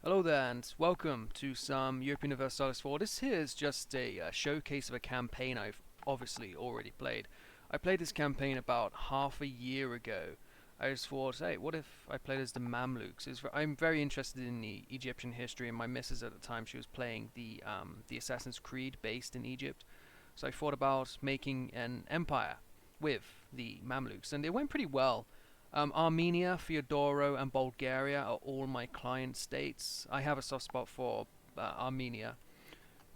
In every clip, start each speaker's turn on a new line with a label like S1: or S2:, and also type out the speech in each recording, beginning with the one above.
S1: Hello there and welcome to some Europa Universalis 4. This here is just a showcase of a campaign I've obviously already played. I played this campaign about half a year ago. I just thought, hey, what if I played as the Mamluks? I'm very interested in the Egyptian history, and my missus at the time, she was playing the Assassin's Creed based in Egypt. So I thought about making an empire with the Mamluks, and it went pretty well. Armenia, Fyodoro, and Bulgaria are all my client states. I have a soft spot for Armenia,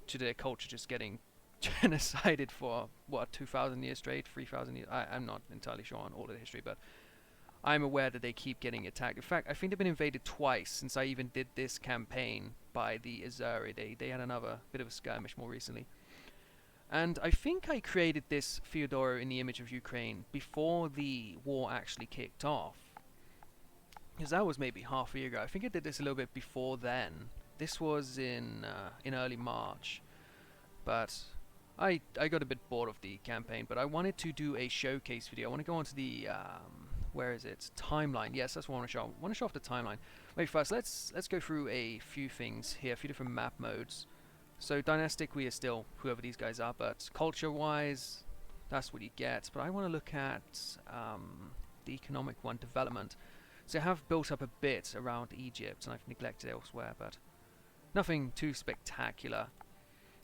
S1: to their culture just getting genocided for, what, 2,000 years straight, 3,000 years? I'm not entirely sure on all of the history, but I'm aware that they keep getting attacked. In fact, I think they've been invaded twice since I even did this campaign by the Azari. They had another bit of a skirmish more recently. And I think I created this Fyodoro in the image of Ukraine before the war actually kicked off. Because that was maybe half a year ago. I think I did this a little bit before then. This was in early March. But I got a bit bored of the campaign, but I wanted to do a showcase video. I want to go onto the where is it? Timeline. Yes, that's what I want to show. I want to show off the timeline. Wait, first let's go through a few things here, a few different map modes. So dynastic, we are still whoever these guys are, but culture-wise, that's what you get. But I want to look at the economic one, development. So I have built up a bit around Egypt, and I've neglected elsewhere, but nothing too spectacular.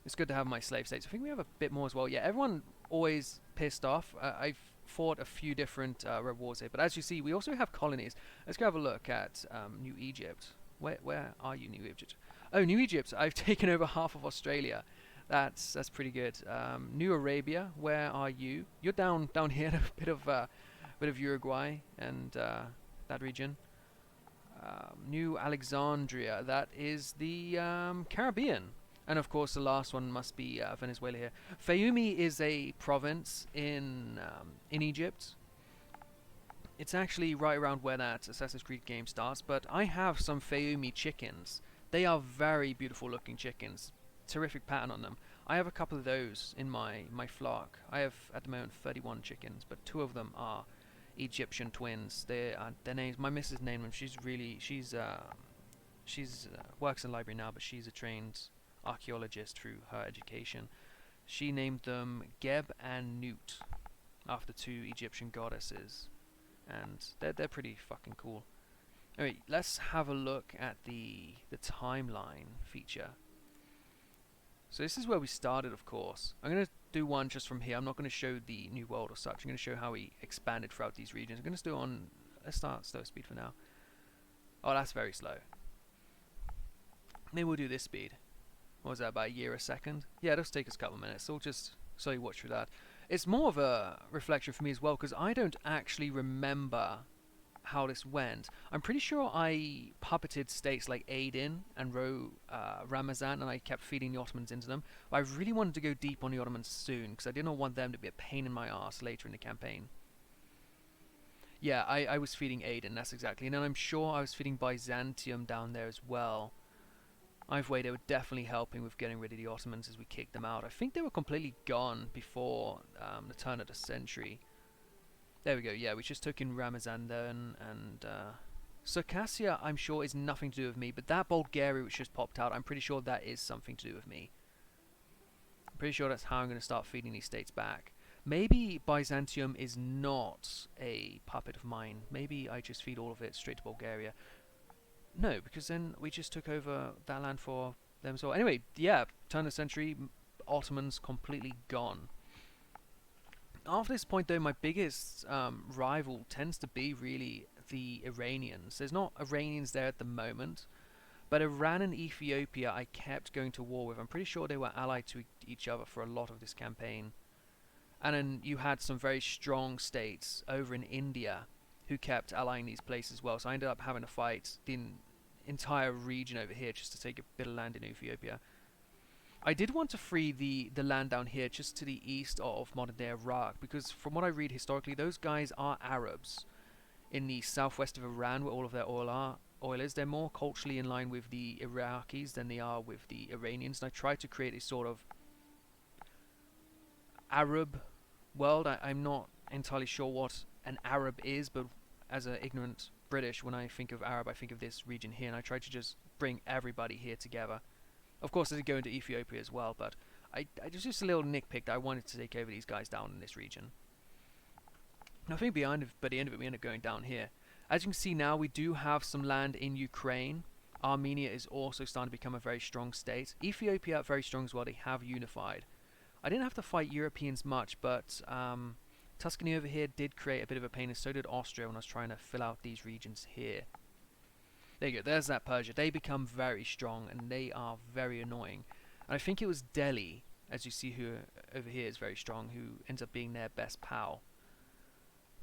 S1: It's good to have my slave states. I think we have a bit more as well. Yeah, everyone always pissed off. I've fought a few different rewards here, but as you see, we also have colonies. Let's go have a look at New Egypt. Where are you, New Egypt? Oh, New Egypt. I've taken over half of Australia. That's pretty good. New Arabia. Where are you? You're down here, a bit of Uruguay and that region. New Alexandria. That is the Caribbean. And of course, the last one must be Venezuela here. Fayumi is a province in Egypt. It's actually right around where that Assassin's Creed game starts, but I have some Fayumi chickens. They are very beautiful looking chickens. Terrific pattern on them. I have a couple of those in my flock. I have at the moment 31 chickens, but two of them are Egyptian twins. Their names. My missus named them. She's works in the library now, but she's a trained archaeologist through her education. She named them Geb and Nut after two Egyptian goddesses, and they're pretty fucking cool. Alright, let's have a look at the timeline feature. So this is where we started, of course. I'm going to do one just from here. I'm not going to show the new world or such. I'm going to show how we expanded throughout these regions. I'm going to do it on, let's start slow speed for now. Oh, that's very slow. Maybe we'll do this speed. What was that, about a year a second? Yeah, it'll take us a couple of minutes, so we'll just slowly watch through that. It's more of a reflection for me as well, because I don't actually remember how this went. I'm pretty sure I puppeted states like Aden and Ramazan, and I kept feeding the Ottomans into them. But I really wanted to go deep on the Ottomans soon, because I did not want them to be a pain in my ass later in the campaign. Yeah, I was feeding Aden, that's exactly. And then I'm sure I was feeding Byzantium down there as well. Either way, they were definitely helping with getting rid of the Ottomans as we kicked them out. I think they were completely gone before the turn of the century. There we go, yeah, we just took in Ramazan then, and Circassia, I'm sure, is nothing to do with me, but that Bulgaria which just popped out, I'm pretty sure that is something to do with me. I'm pretty sure that's how I'm going to start feeding these states back. Maybe Byzantium is not a puppet of mine. Maybe I just feed all of it straight to Bulgaria. No, because then we just took over that land for them. So anyway, yeah, turn of the century, Ottomans completely gone. After this point, though, my biggest rival tends to be really the Iranians. There's not Iranians there at the moment, but Iran and Ethiopia I kept going to war with. I'm pretty sure they were allied to each other for a lot of this campaign. And then you had some very strong states over in India who kept allying these places as well. So I ended up having to fight the entire region over here just to take a bit of land in Ethiopia. I did want to free the land down here just to the east of modern day Iraq, because from what I read historically, those guys are Arabs in the southwest of Iran where all of their oil is. They're more culturally in line with the Iraqis than they are with the Iranians, and I tried to create a sort of Arab world. I'm not entirely sure what an Arab is, but as an ignorant British. When I think of Arab, I think of this region here, and I try to just bring everybody here together. Of course, I did go into Ethiopia as well, but I just a little nitpick that I wanted to take over these guys down in this region. And I think by the end of it, we end up going down here. As you can see now, we do have some land in Ukraine. Armenia is also starting to become a very strong state. Ethiopia, very strong as well. They have unified. I didn't have to fight Europeans much, but Tuscany over here did create a bit of a pain, and so did Austria when I was trying to fill out these regions here. There you go, there's that Persia. They become very strong, and they are very annoying. And I think it was Delhi, as you see who over here is very strong, who ends up being their best pal.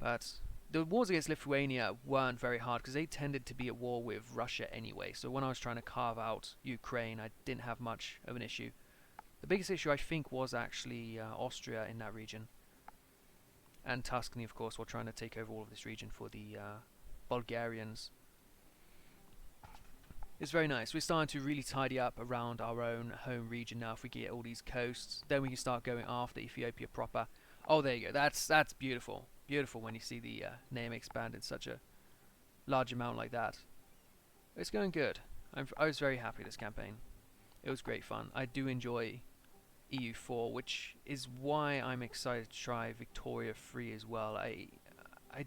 S1: But the wars against Lithuania weren't very hard, because they tended to be at war with Russia anyway. So when I was trying to carve out Ukraine, I didn't have much of an issue. The biggest issue, I think, was actually Austria in that region. And Tuscany, of course, while trying to take over all of this region for the Bulgarians. It's very nice. We're starting to really tidy up around our own home region now. If we get all these coasts, then we can start going after Ethiopia proper. Oh, there you go. That's beautiful. Beautiful when you see the name expand in such a large amount like that. It's going good. I was very happy this campaign. It was great fun. I do enjoy EU4, which is why I'm excited to try Victoria 3 as well. I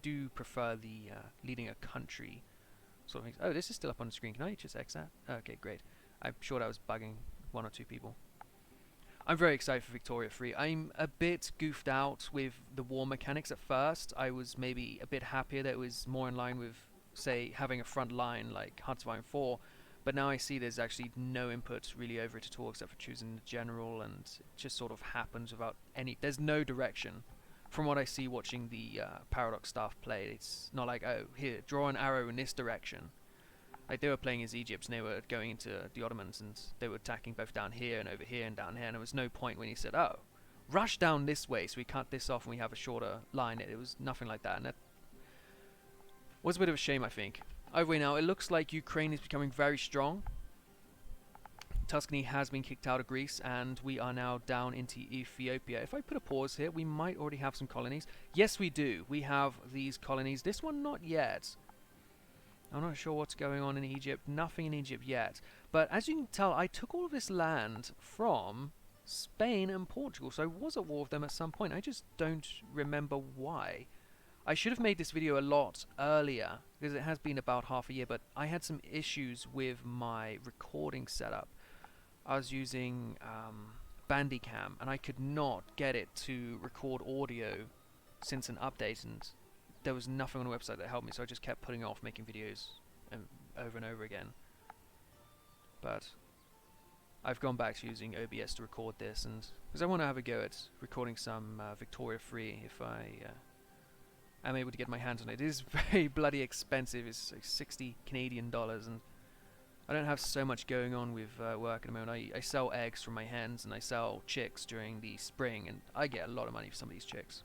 S1: do prefer the leading a country sort of things. Oh, this is still up on the screen. Can I just X that? Okay, great. I'm sure that was bugging one or two people. I'm very excited for Victoria 3. I'm a bit goofed out with the war mechanics at first. I was maybe a bit happier that it was more in line with, say, having a front line like Hard to Find 4. But now I see there's actually no input really over it at all except for choosing the general, and it just sort of happens without any... There's no direction. From what I see watching the Paradox staff play, it's not like, oh, here, draw an arrow in this direction. Like, they were playing as Egypt, and they were going into the Ottomans, and they were attacking both down here and over here and down here, and there was no point when he said, oh, rush down this way, so we cut this off and we have a shorter line. It was nothing like that, and that was a bit of a shame, I think. Either way now, it looks like Ukraine is becoming very strong. Tuscany has been kicked out of Greece, and we are now down into Ethiopia. If I put a pause here, we might already have some colonies. Yes, we do. We have these colonies. This one, not yet. I'm not sure what's going on in Egypt. Nothing in Egypt yet. But as you can tell, I took all of this land from Spain and Portugal, so I was at war with them at some point. I just don't remember why. I should have made this video a lot earlier, because it has been about half a year, but I had some issues with my recording setup. I was using Bandicam, and I could not get it to record audio since an update, and there was nothing on the website that helped me, so I just kept putting off making videos over and over again. But I've gone back to using OBS to record this, and because I want to have a go at recording some Victoria 3 if I am able to get my hands on it. It is very bloody expensive. It's like 60 Canadian dollars, and I don't have so much going on with work at the moment. I sell eggs from my hens, and I sell chicks during the spring, and I get a lot of money for some of these chicks.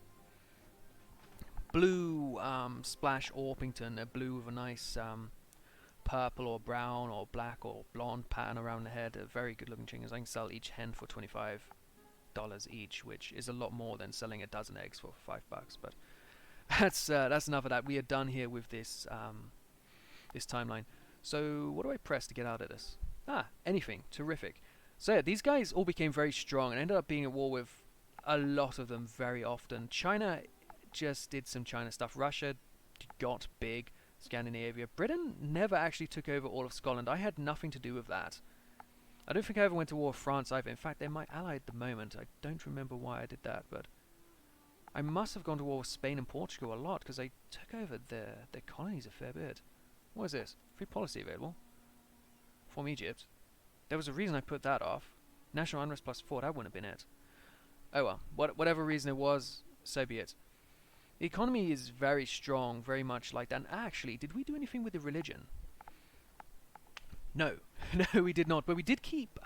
S1: Blue Splash Orpington, they're blue with a nice purple or brown or black or blonde pattern around the head. They're very good looking chickens. I can sell each hen for $25 each, which is a lot more than selling a dozen eggs for $5. But that's enough of that. We are done here with this this timeline. So what do I press to get out of this? Anything. Terrific. So yeah, these guys all became very strong and ended up being at war with a lot of them very often. China just did some China stuff. Russia got big. Scandinavia. Britain never actually took over all of Scotland. I had nothing to do with that. I don't think I ever went to war with France either. In fact, they're my ally at the moment. I don't remember why I did that, but I must have gone to war with Spain and Portugal a lot, because I took over their colonies a fair bit. What is this? Free policy available from Egypt. There was a reason I put that off. National unrest +4, that wouldn't have been it. Oh well, whatever reason it was, so be it. The economy is very strong, very much like that. And actually, did we do anything with the religion? No. No, we did not. But we did keep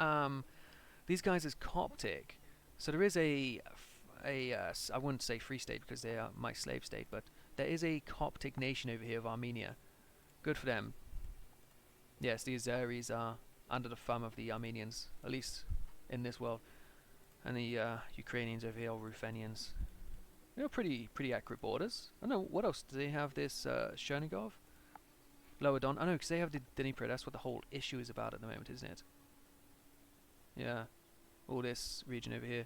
S1: these guys as Coptic. So there is I wouldn't say free state because they are my slave state, but there is a Coptic nation over here of Armenia. Good for them. Yes, the Azeris are under the thumb of the Armenians, at least in this world. And the Ukrainians over here are Ruthenians. They're pretty accurate borders. I don't know, what else? Do they have this Chernigov? Lower Don. I know, because they have the Dnipro. That's what the whole issue is about at the moment, isn't it? Yeah. All this region over here.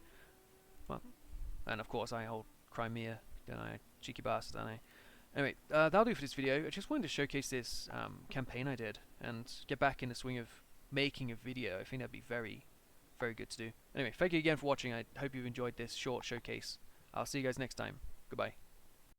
S1: Well, and of course I hold Crimea, don't I? Cheeky bastard, don't I? Anyway, that'll do for this video. I just wanted to showcase this campaign I did and get back in the swing of making a video. I think that'd be very, very good to do. Anyway, thank you again for watching. I hope you've enjoyed this short showcase. I'll see you guys next time. Goodbye.